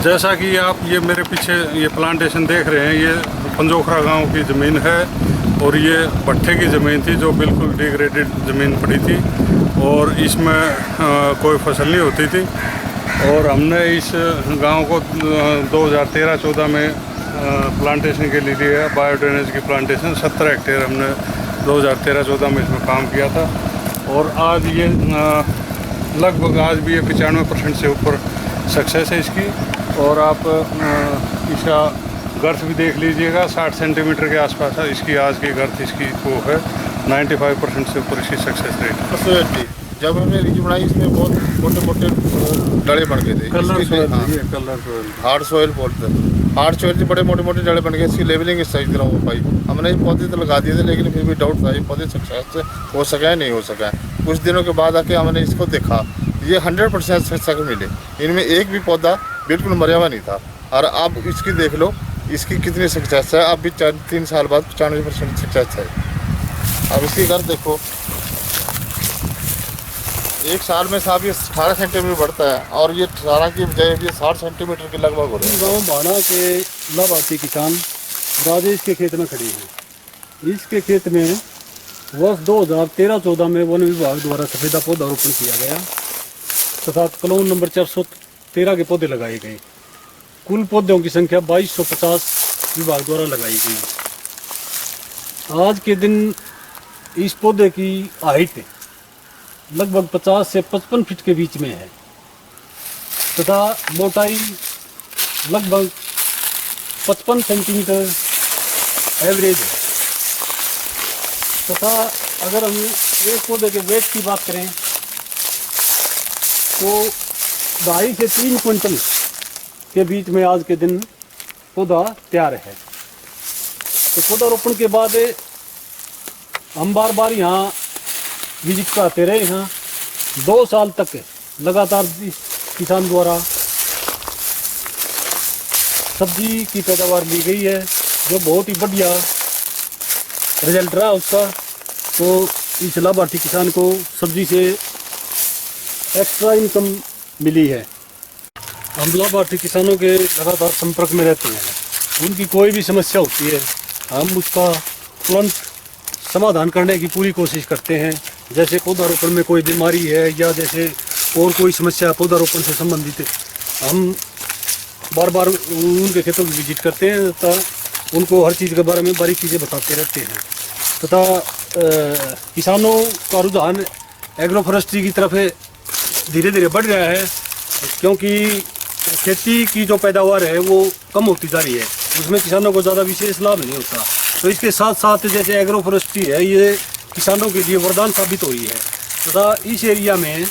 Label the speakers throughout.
Speaker 1: जैसा कि आप ये मेरे पीछे ये प्लांटेशन देख रहे हैं, ये पंजोखरा गांव की ज़मीन है और ये भट्ठे की ज़मीन थी जो बिल्कुल डिग्रेडेड ज़मीन पड़ी थी और इसमें कोई फसल नहीं होती थी। और हमने इस गांव को 2013-14 में प्लांटेशन के लिए लिया, बायोड्रेनेज की प्लांटेशन 17 हेक्टेयर हमने 2013-14 में इसमें काम किया था। और आज ये लगभग आज भी ये 95% से ऊपर सक्सेस है इसकी। और आप इसका गर्थ भी देख लीजिएगा, 60 सेंटीमीटर के आसपास है इसकी आज की गर्थ, इसकी वो है 95% से ऊपर इसकी सक्सेस रेट।
Speaker 2: जब हमने रीज बनाई इसमें बहुत मोटे मोटे डले बन गए थे।
Speaker 1: कलर सोयल,
Speaker 2: हार्ड सोयल बोलते हैं, हार्ड सोयल से बड़े मोटे मोटे डले बन गए। इसकी लेवलिंग सही तरह हो पाई। हमने ये पौधे तो लगा दिए थे लेकिन फिर भी डाउट था ये पौधे सक्सेस हो सका है नहीं हो सका है। कुछ दिनों के बाद आके हमने इसको देखा, ये 100% सक्सेस मिले। इनमें एक भी पौधा बिल्कुल मरा हुआ नहीं था। और अब इसकी देख लो इसकी कितनी सक्सेस है। अब भी 3 साल बाद 95% सक्सेस है। अब इसकी घर देखो, एक साल में साहब ये 18 सेंटीमीटर बढ़ता है और ये 18 की बजाय ये 60 सेंटीमीटर के लगभग हो रहे हैं।
Speaker 3: गाँव भाड़ा के लाभार्थी किसान राजेश के खेत में खड़ी हैं। इसके खेत में वर्ष 2013-14 में वन विभाग द्वारा सफेदा पौधा रोपण किया गया तथा कलोन नंबर 413 के पौधे लगाए गए। कुल पौधों की संख्या 2250 विभाग द्वारा लगाई गई। आज के दिन इस पौधे की हाइट लगभग 50 से 55 फीट के बीच में है तथा मोटाई लगभग 55 सेंटीमीटर एवरेज है तथा अगर हम एक पौधे के वेट की बात करें तो 2.5 से 3 क्विंटल के बीच में आज के दिन पौधा तैयार है। तो पौधारोपण के बाद हम बार बार यहाँ विजिट कराते रहे। यहाँ 2 साल तक लगातार किसान द्वारा सब्जी की पैदावार ली गई है जो बहुत ही बढ़िया रिजल्ट रहा उसका। तो इस लाभार्थी किसान को सब्जी से एक्स्ट्रा इनकम मिली है। हम लाभार्थी किसानों के लगातार संपर्क में रहते हैं। उनकी कोई भी समस्या होती है हम उसका तुरंत समाधान करने की पूरी कोशिश करते हैं। जैसे पौधारोपण में कोई बीमारी है या जैसे और कोई समस्या पौधारोपण से संबंधित है, हम बार बार उनके खेतों की विजिट करते हैं तथा उनको हर चीज़ के बारे में बारीक चीज़ें बताते रहते हैं तथा किसानों का रुझान एग्रो फॉरेस्ट्री की तरफ धीरे धीरे बढ़ रहा है क्योंकि खेती की जो पैदावार है वो कम होती जा रही है, उसमें किसानों को ज़्यादा विशेष लाभ नहीं होता। तो इसके साथ साथ जैसे एग्रो फॉरेस्ट्री है ये किसानों के लिए वरदान साबित हुई है तथा इस एरिया में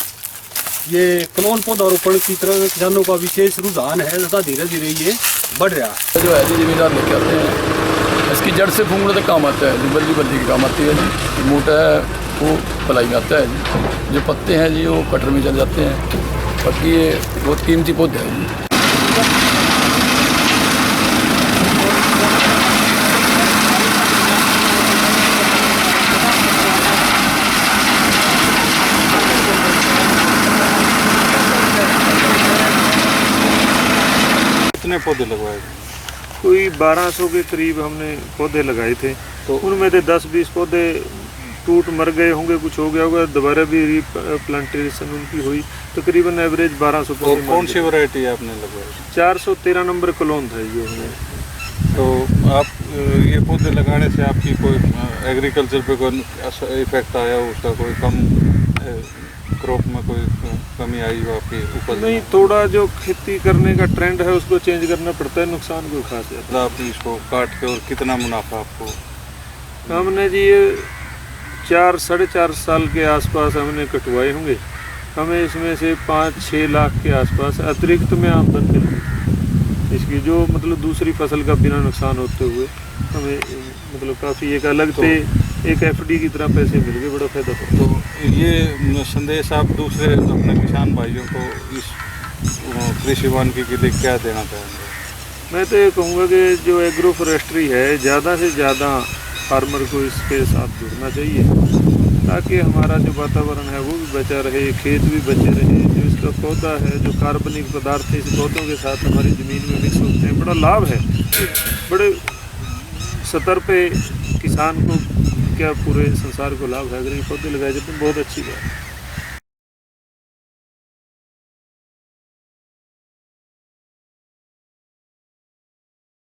Speaker 3: ये क्लोन पौधारोपण की तरफ किसानों का विशेष रुझान है तथा धीरे धीरे ये बढ़ रहा है।
Speaker 4: जो है जी जमींदार लेके आते हैं, इसकी जड़ से फूंगने तक काम आता है जी, बल्ली बल्ली की काम आती है जी। मोटा है वो पलाई में आता है जी, जो पत्ते हैं जी वो कटर में चल जाते हैं। बाकी ये बहुत कीमती पौधे हैं जी।
Speaker 1: कितने पौधे लगवाए?
Speaker 5: कोई 1200 के करीब हमने पौधे लगाए थे। तो उनमें से 10-20 पौधे टूट मर गए होंगे, कुछ हो गया होगा, दोबारा भी रीप्लांटेशन उनकी हुई। तकरीबन एवरेज 1200 पौधे।
Speaker 1: कौन सी वैरायटी आपने लगवाई?
Speaker 5: 413 नंबर कलोन था ये हमने।
Speaker 1: तो आप ये पौधे लगाने से आपकी कोई एग्रीकल्चर पे कोई इफेक्ट आया, उसका कोई कम क्रॉप में कोई कमी आई हो आपकी उपज?
Speaker 5: नहीं, थोड़ा जो खेती करने का ट्रेंड है उसको चेंज करना पड़ता है, नुकसान कोई खास है।
Speaker 1: आप इसको काट के और कितना मुनाफा आपको?
Speaker 5: हमने जी ये 4-4.5 साल के आसपास हमने कटवाए होंगे। हमें इसमें से 5-6 लाख के आसपास अतिरिक्त में आमदन मिल गई इसकी, जो मतलब दूसरी फसल का बिना नुकसान होते हुए हमें मतलब काफ़ी एक अलग से एक एफडी की तरह पैसे मिल गए, बड़ा फायदा था।
Speaker 1: तो ये संदेश आप दूसरे अपने किसान भाइयों को इस कृषि वानिकी के लिए क्या देना चाहेंगे?
Speaker 5: मैं तो ये कहूँगा कि जो एग्रो फॉरेस्ट्री है ज़्यादा से ज़्यादा फार्मर को इसके साथ जुड़ना चाहिए ताकि हमारा जो वातावरण है वो भी बचा रहे, खेत भी बचे रहे। जो इसका पौधा है, जो कार्बनिक पदार्थ है इस पौधों के साथ हमारी ज़मीन में मिक्स होते हैं, बड़ा लाभ है। बड़े स्तर पे किसान को क्या पूरे संसार को लाभ है अगर ये पौधे लगाए जाते हैं, बहुत अच्छी बात है।